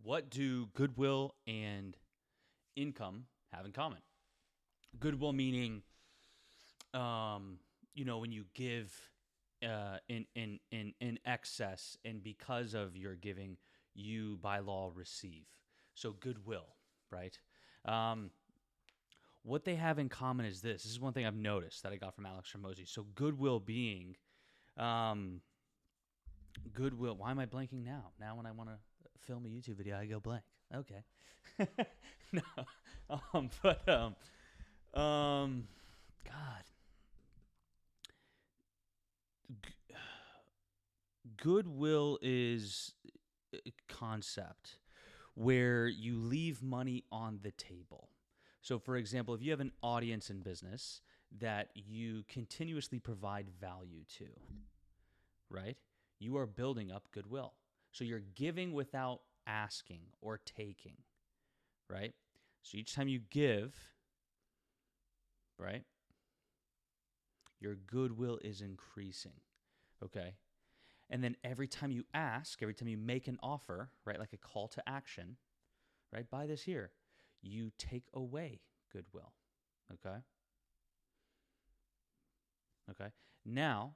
What do Goodwill and Income have in common? Goodwill meaning, when you give in excess, and because of your giving, you by law receive. So goodwill, right? Um, what they have in common is this. This is one thing I've noticed that I got from Alex Hormozy. So goodwill being, um, goodwill. Why am I blanking now? Now when I want to film a YouTube video, I go blank. Okay. No. But God. Goodwill is a concept where you leave money on the table. So, for example, if you have an audience in business that you continuously provide value to, right? You are building up goodwill. So you're giving without asking or taking, right? So each time you give, right, your goodwill is increasing, okay? And then every time you ask, every time you make an offer, right, like a call to action, right, buy this here, you take away goodwill, okay? Okay. Now,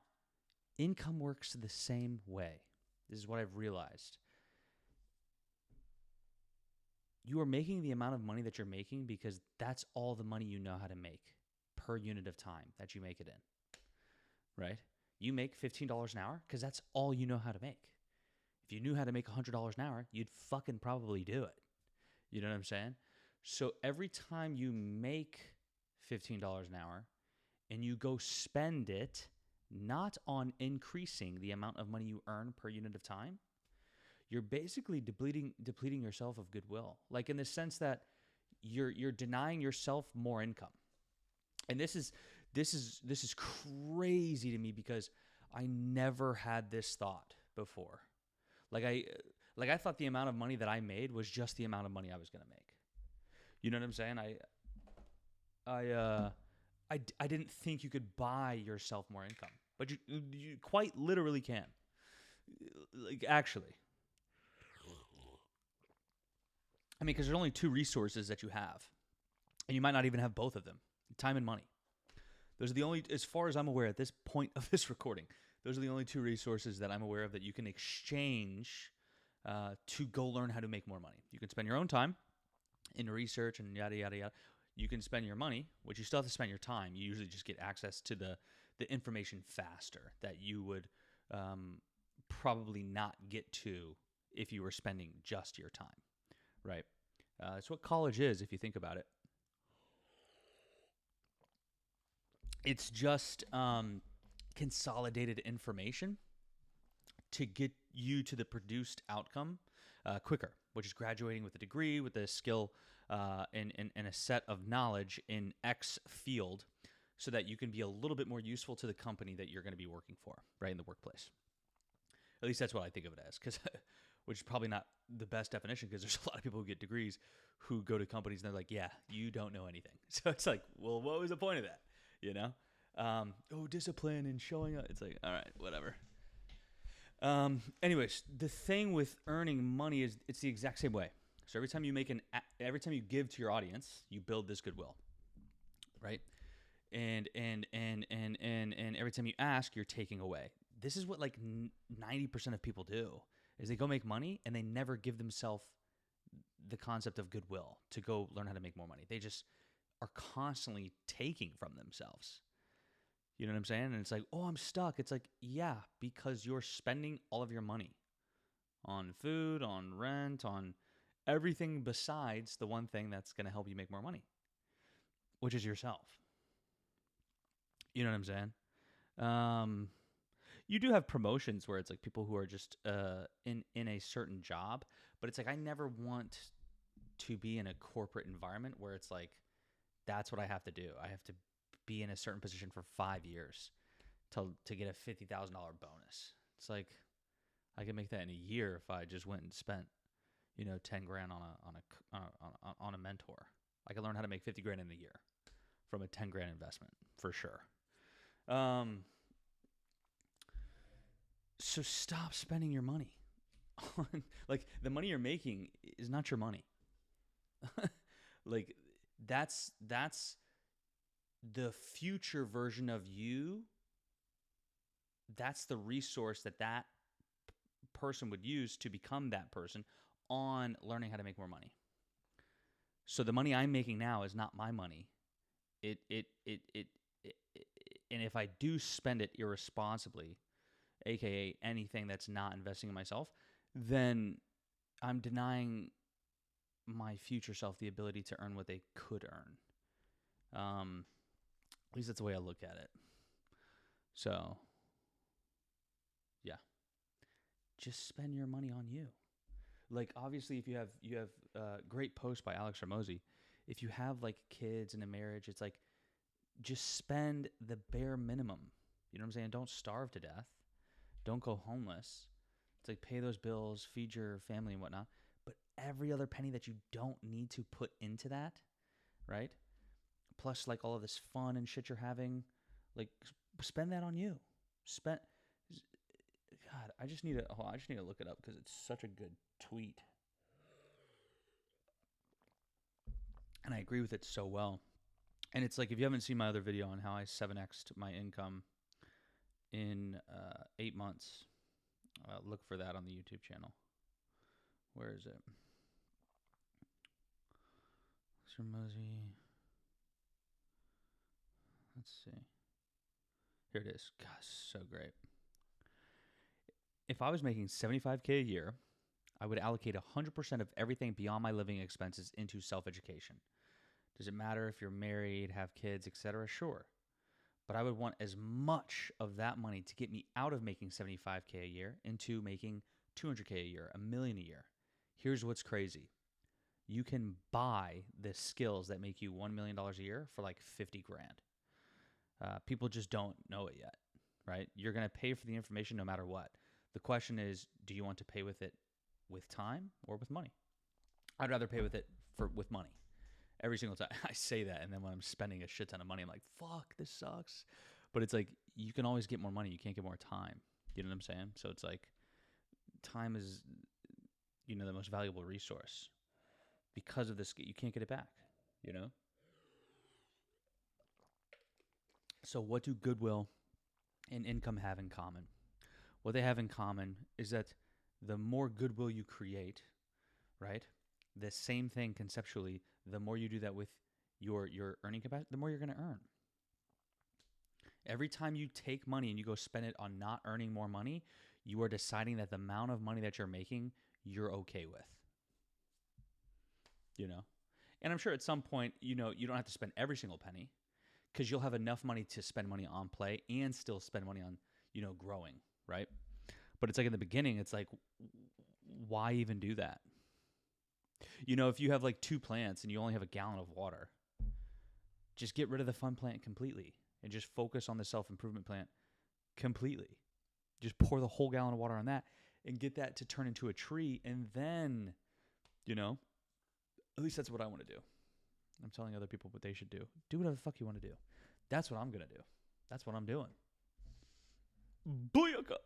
income works the same way. This is what I've realized. You are making the amount of money that you're making because that's all the money you know how to make per unit of time that you make it in, right? You make $15 an hour because that's all you know how to make. If you knew how to make $100 an hour, you'd fucking probably do it. You know what I'm saying? So every time you make $15 an hour and you go spend it not on increasing the amount of money you earn per unit of time, you're basically depleting yourself of goodwill. Like in the sense that you're denying yourself more income. And this is crazy to me because I never had this thought before. Like I thought the amount of money that I made was just the amount of money I was going to make. You know what I'm saying? I didn't think you could buy yourself more income, but you quite literally can. Like actually, I mean, because there's only two resources that you have, and you might not even have both of them: time and money. Those are the only, as far as I'm aware at this point of this recording, those are the only two resources that I'm aware of that you can exchange to go learn how to make more money. You can spend your own time in research and yada, yada, yada. You can spend your money, which you still have to spend your time. You usually just get access to the information faster that you would probably not get to if you were spending just your time, right? It's what college is if you think about it. It's just consolidated information to get you to the produced outcome quicker, which is graduating with a degree, with a skill and a set of knowledge in X field so that you can be a little bit more useful to the company that you're going to be working for, right, in the workplace. At least that's what I think of it as, which is probably not the best definition because there's a lot of people who get degrees who go to companies and they're like, yeah, you don't know anything. So it's like, well, what was the point of that? You know? Discipline and showing up. It's like, all right, whatever. Anyways, the thing with earning money is it's the exact same way. So every time you give to your audience, you build this goodwill, right? And every time you ask, you're taking away. This is what like 90% of people do is they go make money and they never give themselves the concept of goodwill to go learn how to make more money. They just are constantly taking from themselves. You know what I'm saying? And it's like, oh, I'm stuck. It's like, yeah, because you're spending all of your money on food, on rent, on everything besides the one thing that's going to help you make more money, which is yourself. You know what I'm saying? You do have promotions where it's like people who are just in a certain job, but it's like I never want to be in a corporate environment where it's like that's what I have to do. I have to be in a certain position for 5 years to get a $50,000 bonus. It's like I can make that in a year if I just went and spent, $10,000 on a mentor. I can learn how to make $50,000 in a year from a $10,000 investment for sure. So stop spending your money like the money you're making is not your money. Like that's the future version of you. That's the resource that person would use to become that person on learning how to make more money. So the money I'm making now is not my money. It and if I do spend it irresponsibly, aka anything that's not investing in myself, then I'm denying my future self the ability to earn what they could earn. At least that's the way I look at it. So, yeah, just spend your money on you. Like obviously, if you have great post by Alex Ramosi, if you have like kids and a marriage, it's like just spend the bare minimum. You know what I'm saying? Don't starve to death. Don't go homeless. It's like pay those bills, feed your family and whatnot. But every other penny that you don't need to put into that, right? Plus like all of this fun and shit you're having, like spend that on you. God, I just need to look it up because it's such a good tweet. And I agree with it so well. And it's like, if you haven't seen my other video on how I 7x'd my income in 8 months, look for that on the YouTube channel. Where is it? Ramosi. Let's see. Here it is. Gosh, so great. If I was making $75K a year, I would allocate 100% of everything beyond my living expenses into self-education. Does it matter if you're married, have kids, etc.? Sure. But I would want as much of that money to get me out of making $75K a year into making $200K a year, $1 million a year. Here's what's crazy. You can buy the skills that make you $1 million a year for like 50 grand. People just don't know it yet, right? You're going to pay for the information no matter what. The question is, do you want to pay with it with time or with money? I'd rather pay with it with money. Every single time I say that, and then when I'm spending a shit ton of money, I'm like, fuck, this sucks. But it's like, you can always get more money. You can't get more time. You know what I'm saying? So it's like, time is, the most valuable resource. Because of this, you can't get it back, So what do Goodwill and Income have in common? What they have in common is that the more goodwill you create, right? The same thing conceptually, the more you do that with your earning capacity, the more you're going to earn. Every time you take money and you go spend it on not earning more money, you are deciding that the amount of money that you're making, you're okay with. And I'm sure at some point, you don't have to spend every single penny because you'll have enough money to spend money on play and still spend money on, growing, right? But it's like in the beginning, it's like, why even do that? If you have like 2 plants and you only have a gallon of water, just get rid of the fun plant completely and just focus on the self-improvement plant completely. Just pour the whole gallon of water on that and get that to turn into a tree. And then, at least that's what I want to do. I'm telling other people what they should do. Do whatever the fuck you want to do. That's what I'm going to do. That's what I'm doing. Booyaka!